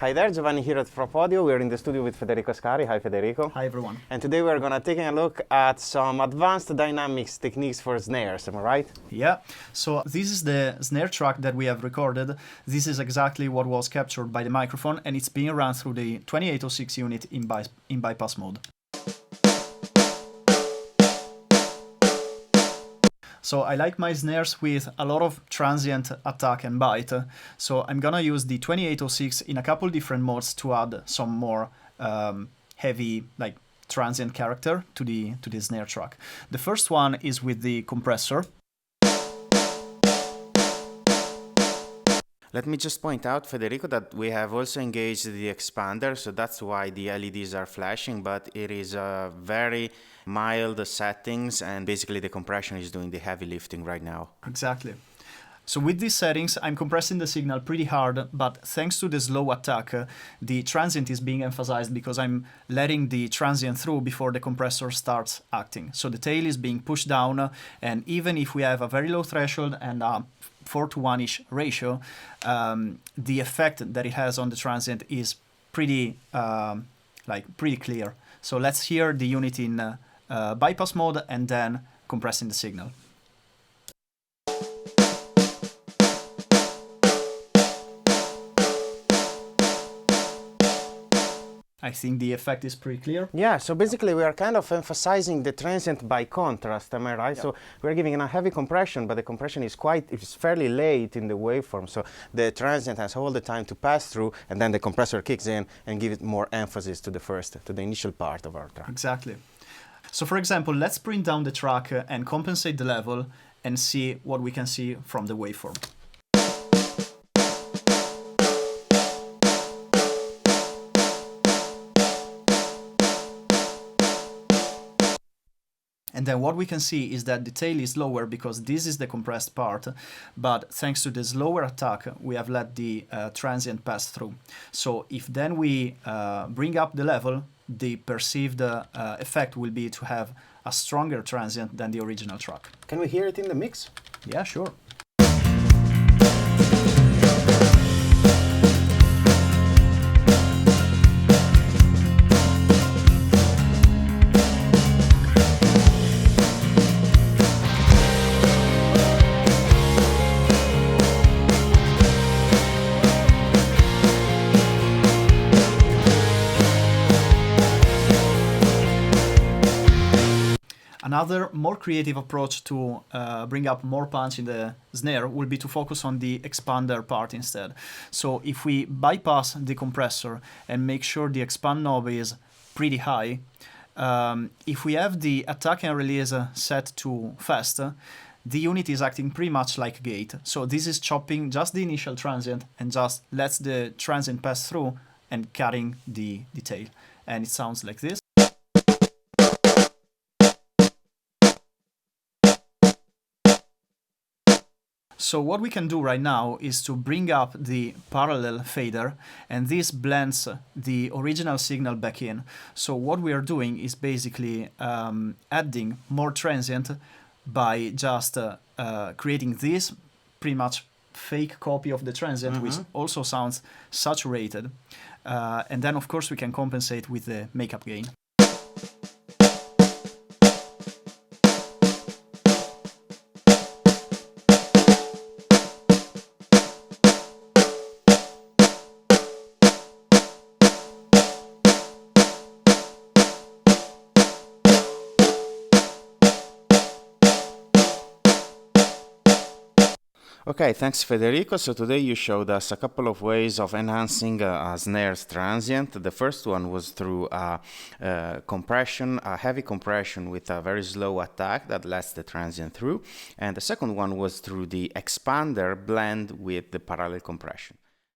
Hi there, Giovanni here at Frap Audio. We're in the studio with Federico Scari. Hi, Federico. Hi, everyone. And today we're going to take a look at some advanced dynamics techniques for snares, am I right? Yeah, so this is the snare track that we have recorded. This is exactly what was captured by the microphone, and it's being run through the 2806 unit in bypass mode. So I like my snares with a lot of transient attack and bite. So I'm gonna use the 2806 in a couple different modes to add some more heavy, like transient character to the snare track. The first one is with the compressor. Let me just point out, Federico, that we have also engaged the expander, so that's why the LEDs are flashing, but it is very mild settings, and basically the compression is doing the heavy lifting right now. Exactly. So with these settings, I'm compressing the signal pretty hard, but thanks to the slow attack, the transient is being emphasized because I'm letting the transient through before the compressor starts acting. So the tail is being pushed down, and even if we have a very low threshold and a 4:1-ish ratio, the effect that it has on the transient is pretty clear. So let's hear the unit in bypass mode and then compressing the signal. I think the effect is pretty clear. Yeah, so basically we are kind of emphasizing the transient by contrast, am I right? Yeah. So we're giving a heavy compression, but the compression is it's fairly late in the waveform, so the transient has all the time to pass through, and then the compressor kicks in and give it more emphasis to the initial part of our track. Exactly. So for example, let's bring down the track and compensate the level and see what we can see from the waveform. And then what we can see is that the tail is lower because this is the compressed part, but thanks to the slower attack, we have let the transient pass through. So if then we bring up the level, the perceived effect will be to have a stronger transient than the original track. Can we hear it in the mix? Yeah, sure. Another more creative approach to bring up more punch in the snare will be to focus on the expander part instead. So if we bypass the compressor and make sure the expand knob is pretty high, if we have the attack and release set to fast, the unit is acting pretty much like a gate. So this is chopping just the initial transient and just lets the transient pass through and cutting the tail. And it sounds like this. So what we can do right now is to bring up the parallel fader, and this blends the original signal back in. So what we are doing is basically adding more transient by just creating this pretty much fake copy of the transient, which also sounds saturated. And then of course we can compensate with the makeup gain. Okay, thanks Federico. So today you showed us a couple of ways of enhancing a snare's transient. The first one was through compression, a heavy compression with a very slow attack that lets the transient through. And the second one was through the expander blend with the parallel compression.